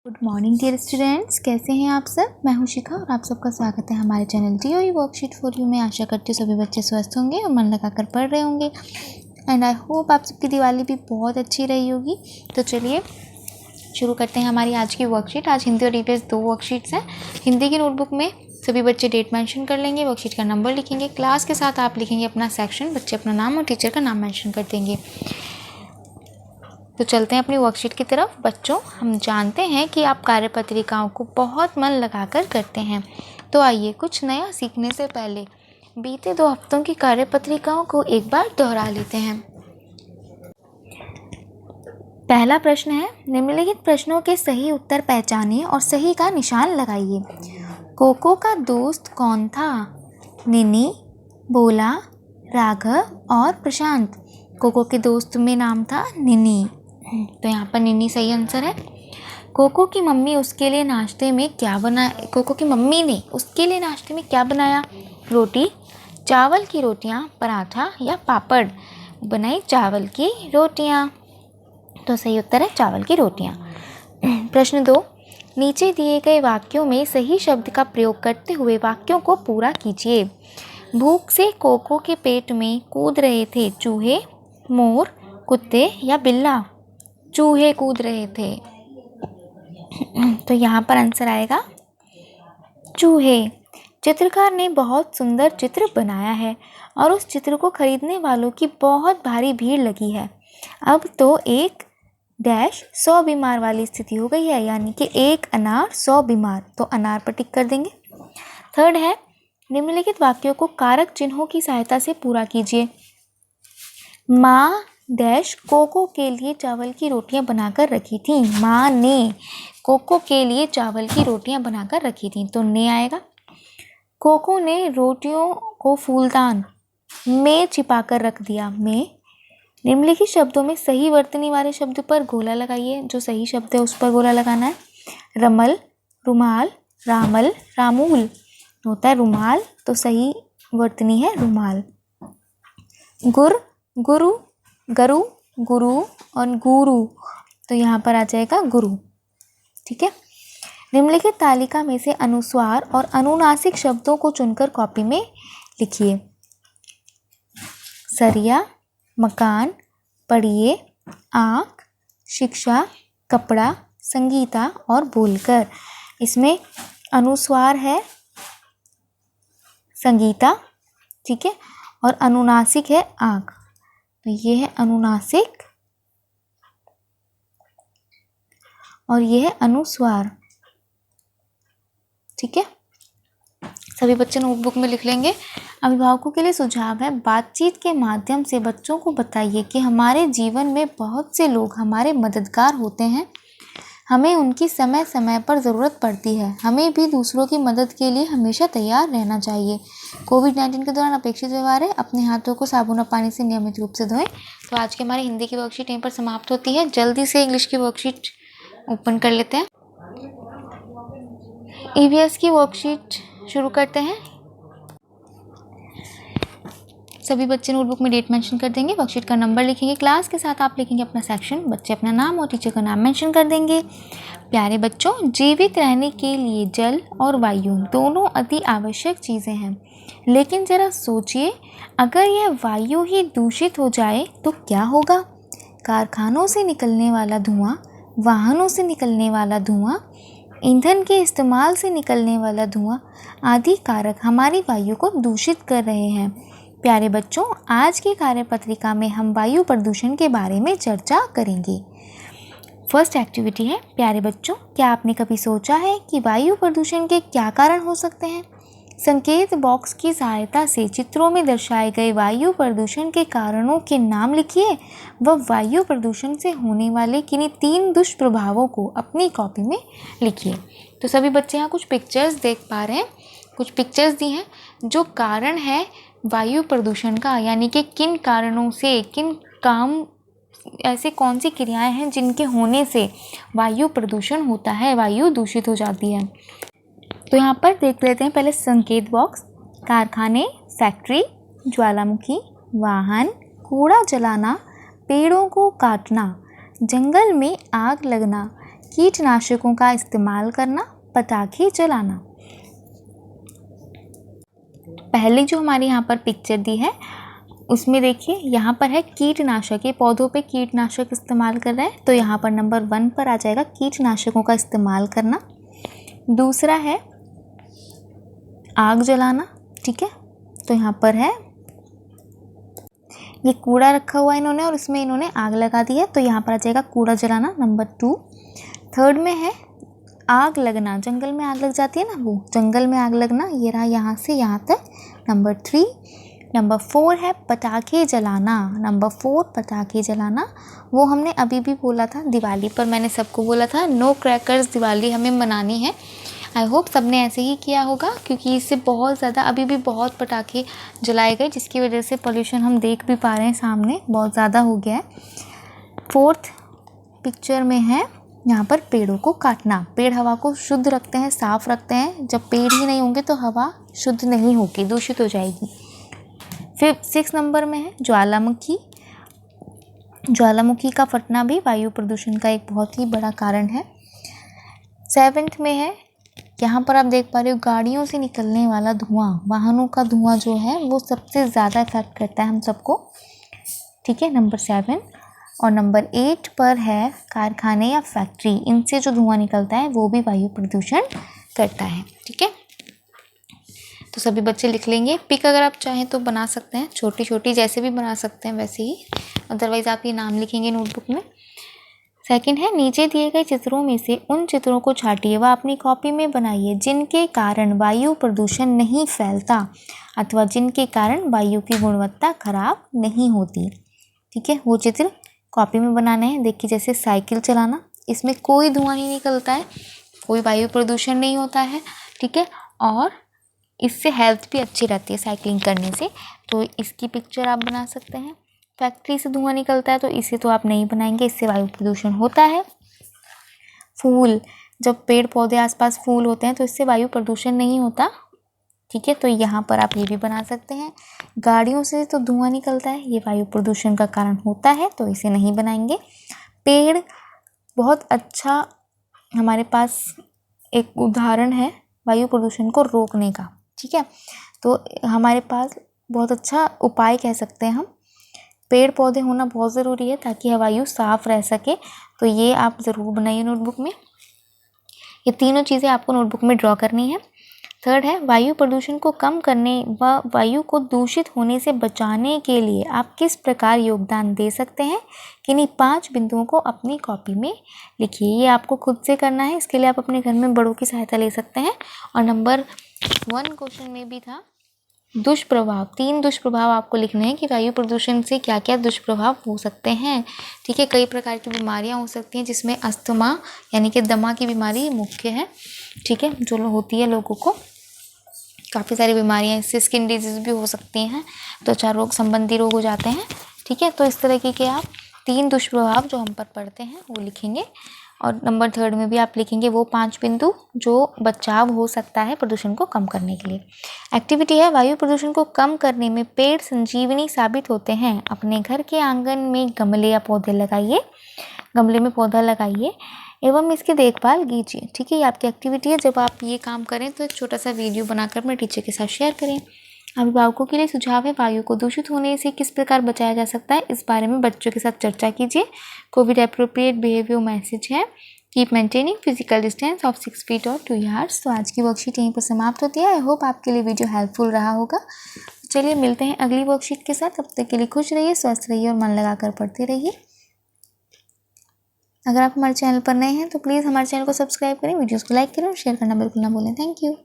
Good morning dear students, कैसे हैं आप सब। मैं हूं शिखा और आप सबका स्वागत है हमारे channel DOE worksheet for you में। आशा करती हूँ सभी बच्चे स्वस्थ होंगे और मन लगाकर पढ़ रहे होंगे एंड आई होप आप सबकी दिवाली भी बहुत अच्छी रही होगी। तो चलिए शुरू करते हैं हमारी आज की वर्कशीट। आज हिंदी और EVS 2 वर्कशीट्स हैं। हिंदी की नोटबुक में सभी बच्चे डेट मेंशन कर लेंगे, वर्कशीट का नंबर लिखेंगे, क्लास के साथ आप लिखेंगे अपना सेक्शन, बच्चे अपना नाम और टीचर का नाम मेंशन कर देंगे। तो चलते हैं अपनी वर्कशीट की तरफ। बच्चों, हम जानते हैं कि आप कार्यपत्रिकाओं को बहुत मन लगाकर करते हैं, तो आइए कुछ नया सीखने से पहले बीते 2 हफ्तों की कार्यपत्रिकाओं को एक बार दोहरा लेते हैं। पहला प्रश्न है, निम्नलिखित प्रश्नों के सही उत्तर पहचानिए और सही का निशान लगाइए। कोको का दोस्त कौन था? निनी, भोला, राघव और प्रशांत। कोको के दोस्त में नाम था निनी, तो यहाँ पर निनी सही आंसर है। कोको की मम्मी उसके लिए नाश्ते में क्या बनाया? कोको की मम्मी ने उसके लिए नाश्ते में क्या बनाया? रोटी, चावल की रोटियाँ, पराठा या पापड़। बनाई चावल की रोटियाँ, तो सही उत्तर है चावल की रोटियाँ। प्रश्न 2, नीचे दिए गए वाक्यों में सही शब्द का प्रयोग करते हुए वाक्यों को पूरा कीजिए। भूख से कोको के पेट में कूद रहे थे चूहे, मोर, कुत्ते या बिल्ला। चूहे कूद रहे थे, तो यहाँ पर आंसर आएगा चूहे। चित्रकार ने बहुत सुंदर चित्र बनाया है और उस चित्र को खरीदने वालों की बहुत भारी भीड़ लगी है। अब तो एक डैश 100 बीमार वाली स्थिति हो गई है, यानी कि एक अनार 100 बीमार, तो अनार पर टिक कर देंगे। थर्ड है, निम्नलिखित वाक्यों को कारक चिन्हों की सहायता से पूरा कीजिए। माँ डैश कोको के लिए चावल की रोटियां बनाकर रखी थी। माँ ने कोको के लिए चावल की रोटियां बनाकर रखी थी, तो ने आएगा। कोको ने रोटियों को फूलदान में छिपाकर रख दिया। में। निम्नलिखित शब्दों में सही वर्तनी वाले शब्द पर गोला लगाइए। जो सही शब्द है उस पर गोला लगाना है। रमल, रुमाल, रामल, रामूल। होता है रुमाल, तो सही वर्तनी है रुमाल। गुर, गुरु, गरु, गुरु और गुरु, तो यहाँ पर आ जाएगा गुरु। ठीक है। निम्नलिखित तालिका में से अनुस्वार और अनुनासिक शब्दों को चुनकर कॉपी में लिखिए। सरिया, मकान, पढ़िए, आँख, शिक्षा, कपड़ा, संगीता और बोलकर। इसमें अनुस्वार है संगीता, ठीक है, और अनुनासिक है आँख, तो ये है अनुनासिक और ये है अनुस्वार। ठीक है, सभी बच्चे नोटबुक में लिख लेंगे। अभिभावकों के लिए सुझाव है, बातचीत के माध्यम से बच्चों को बताइए कि हमारे जीवन में बहुत से लोग हमारे मददगार होते हैं। हमें उनकी समय समय पर ज़रूरत पड़ती है। हमें भी दूसरों की मदद के लिए हमेशा तैयार रहना चाहिए। कोविड-19 के दौरान अपेक्षित व्यवहार है, अपने हाथों को साबुन और पानी से नियमित रूप से धोएं। तो आज की हमारी हिंदी की वर्कशीट यहीं पर समाप्त होती है। जल्दी से इंग्लिश की वर्कशीट ओपन कर लेते हैं। EVS की वर्कशीट शुरू करते हैं। सभी बच्चे नोटबुक में डेट मेंशन कर देंगे, वर्कशीट का नंबर लिखेंगे, क्लास के साथ आप लिखेंगे अपना सेक्शन, बच्चे अपना नाम और टीचर का नाम मेंशन कर देंगे। प्यारे बच्चों, जीवित रहने के लिए जल और वायु दोनों अति आवश्यक चीज़ें हैं, लेकिन ज़रा सोचिए, अगर यह वायु ही दूषित हो जाए तो क्या होगा? कारखानों से निकलने वाला धुआं, वाहनों से निकलने वाला धुआं, ईंधन के इस्तेमाल से निकलने वाला धुआं आदि कारक हमारी वायु को दूषित कर रहे हैं। प्यारे बच्चों, आज की कार्यपत्रिका में हम वायु प्रदूषण के बारे में चर्चा करेंगे। फर्स्ट एक्टिविटी है, प्यारे बच्चों, क्या आपने कभी सोचा है कि वायु प्रदूषण के क्या कारण हो सकते हैं? संकेत बॉक्स की सहायता से चित्रों में दर्शाए गए वायु प्रदूषण के कारणों के नाम लिखिए व वायु प्रदूषण से होने वाले किन्हीं 3 दुष्प्रभावों को अपनी कॉपी में लिखिए। तो सभी बच्चे यहाँ कुछ पिक्चर्स देख पा रहे हैं, कुछ पिक्चर्स दी हैं जो कारण है वायु प्रदूषण का, यानी कि किन कारणों से, किन काम, ऐसे कौन सी क्रियाएं हैं जिनके होने से वायु प्रदूषण होता है, वायु दूषित हो जाती है। तो यहाँ पर देख लेते हैं पहले संकेत बॉक्स। कारखाने, फैक्ट्री, ज्वालामुखी, वाहन, कूड़ा जलाना, पेड़ों को काटना, जंगल में आग लगना, कीटनाशकों का इस्तेमाल करना, पटाखे जलाना। पहली जो हमारी यहाँ पर पिक्चर दी है उसमें देखिए यहाँ पर है कीटनाशक, ये पौधों पे कीटनाशक इस्तेमाल कर रहे हैं, तो यहाँ पर नंबर 1 पर आ जाएगा कीटनाशकों का इस्तेमाल करना। दूसरा है आग जलाना, ठीक है, तो यहाँ पर है ये कूड़ा रखा हुआ है इन्होंने और इसमें इन्होंने आग लगा दी है, तो यहाँ पर आ जाएगा कूड़ा जलाना, नंबर 2। थर्ड में है आग लगना, जंगल में आग लग जाती है ना, वो जंगल में आग लगना, ये रहा यहाँ से यहाँ तक, नंबर 3। नंबर 4 है पटाखे जलाना, नंबर 4 पटाखे जलाना, वो हमने अभी भी बोला था दिवाली पर, मैंने सबको बोला था नो क्रैकर्स, दिवाली हमें मनानी है। आई होप सबने ऐसे ही किया होगा, क्योंकि इससे बहुत ज़्यादा अभी भी बहुत पटाखे जलाए गए, जिसकी वजह से पोल्यूशन हम देख भी पा रहे हैं सामने बहुत ज़्यादा हो गया है। 4th पिक्चर में है यहाँ पर पेड़ों को काटना, पेड़ हवा को शुद्ध रखते हैं, साफ रखते हैं, जब पेड़ ही नहीं होंगे तो हवा शुद्ध नहीं होगी, दूषित हो जाएगी। फिर 6 नंबर में है ज्वालामुखी, ज्वालामुखी का फटना भी वायु प्रदूषण का एक बहुत ही बड़ा कारण है। 7th में है, यहाँ पर आप देख पा रहे हो गाड़ियों से निकलने वाला धुआं, वाहनों का धुआं जो है वो सबसे ज़्यादा इफेक्ट करता है हम सबको, ठीक है, नंबर 7। और नंबर 8 पर है कारखाने या फैक्ट्री, इनसे जो धुआं निकलता है वो भी वायु प्रदूषण करता है, ठीक है। तो सभी बच्चे लिख लेंगे। पिक अगर आप चाहें तो बना सकते हैं, छोटी छोटी जैसे भी बना सकते हैं वैसे ही, अदरवाइज़ आप ये नाम लिखेंगे नोटबुक में। सेकंड है नीचे दिए गए चित्रों में से उन चित्रों को छांटिए व अपनी कॉपी में बनाइए जिनके कारण वायु प्रदूषण नहीं फैलता अथवा जिनके कारण वायु की गुणवत्ता खराब नहीं होती, ठीक है। वो चित्र कॉपी में बनाने हैं। देखिए जैसे साइकिल चलाना, इसमें कोई धुआं नहीं निकलता है, कोई वायु प्रदूषण नहीं होता है, ठीक है, और इससे हेल्थ भी अच्छी रहती है साइकिलिंग करने से, तो इसकी पिक्चर आप बना सकते हैं। फैक्ट्री से धुआं निकलता है तो इसे तो आप नहीं बनाएंगे, इससे वायु प्रदूषण होता है। फूल, जब पेड़ पौधे आसपास फूल होते हैं तो इससे वायु प्रदूषण नहीं होता, ठीक है, तो यहाँ पर आप ये भी बना सकते हैं। गाड़ियों से तो धुआं निकलता है, ये वायु प्रदूषण का कारण होता है, तो इसे नहीं बनाएंगे। पेड़ बहुत अच्छा हमारे पास एक उदाहरण है वायु प्रदूषण को रोकने का, ठीक है, तो हमारे पास बहुत अच्छा उपाय कह सकते हैं हम, पेड़ पौधे होना बहुत ज़रूरी है ताकि वायु साफ रह सके, तो ये आप ज़रूर बनाइए नोटबुक में। ये तीनों चीज़ें आपको नोटबुक में ड्रॉ करनी है। थर्ड है वायु प्रदूषण को कम करने व वायु को दूषित होने से बचाने के लिए आप किस प्रकार योगदान दे सकते हैं, किन्हीं 5 बिंदुओं को अपनी कॉपी में लिखिए। ये आपको खुद से करना है, इसके लिए आप अपने घर में बड़ों की सहायता ले सकते हैं। और नंबर 1 क्वेश्चन में भी था दुष्प्रभाव, 3 दुष्प्रभाव आपको लिखने हैं कि वायु प्रदूषण से क्या क्या दुष्प्रभाव हो सकते हैं, ठीक है। कई प्रकार की बीमारियां हो सकती हैं जिसमें अस्थमा यानी कि दमा की बीमारी मुख्य है, ठीक है, जो होती है लोगों को, काफ़ी सारी बीमारियां, इससे स्किन डिजीज़ भी हो सकती हैं, त्वचा रोग संबंधी रोग हो जाते हैं, ठीक है। तो इस तरह के आप 3 दुष्प्रभाव जो हम पर पड़ते हैं वो लिखेंगे। और नंबर 3 में भी आप लिखेंगे वो 5 बिंदु जो बचाव हो सकता है प्रदूषण को कम करने के लिए। एक्टिविटी है वायु प्रदूषण को कम करने में पेड़ संजीवनी साबित होते हैं। अपने घर के आंगन में गमले या पौधे लगाइए, गमले में पौधा लगाइए एवं इसकी देखभाल कीजिए, ठीक है। ये आपकी एक्टिविटी है। जब आप ये काम करें तो एक छोटा सा वीडियो बनाकर अपने टीचर के साथ शेयर करें। अभिभावकों के लिए सुझाव है वायु को दूषित होने से किस प्रकार बचाया जा सकता है, इस बारे में बच्चों के साथ चर्चा कीजिए। कोविड अप्रोप्रिएट बिहेवियर मैसेज है, keep maintaining physical distance of 6 feet और 2 यार्ड्स। तो आज की वर्कशीट यहीं पर समाप्त होती है। आई होप आपके लिए वीडियो हेल्पफुल रहा होगा। चलिए मिलते हैं अगली वर्कशीट के साथ। तब तक के लिए खुश रहिए, स्वस्थ रहिए और मन लगाकर पढ़ते रहिए। अगर आप हमारे चैनल पर नए हैं तो प्लीज़ हमारे चैनल को सब्सक्राइब करें, वीडियोज़ को लाइक करें और शेयर करना बिल्कुल ना भूलें। Thank you.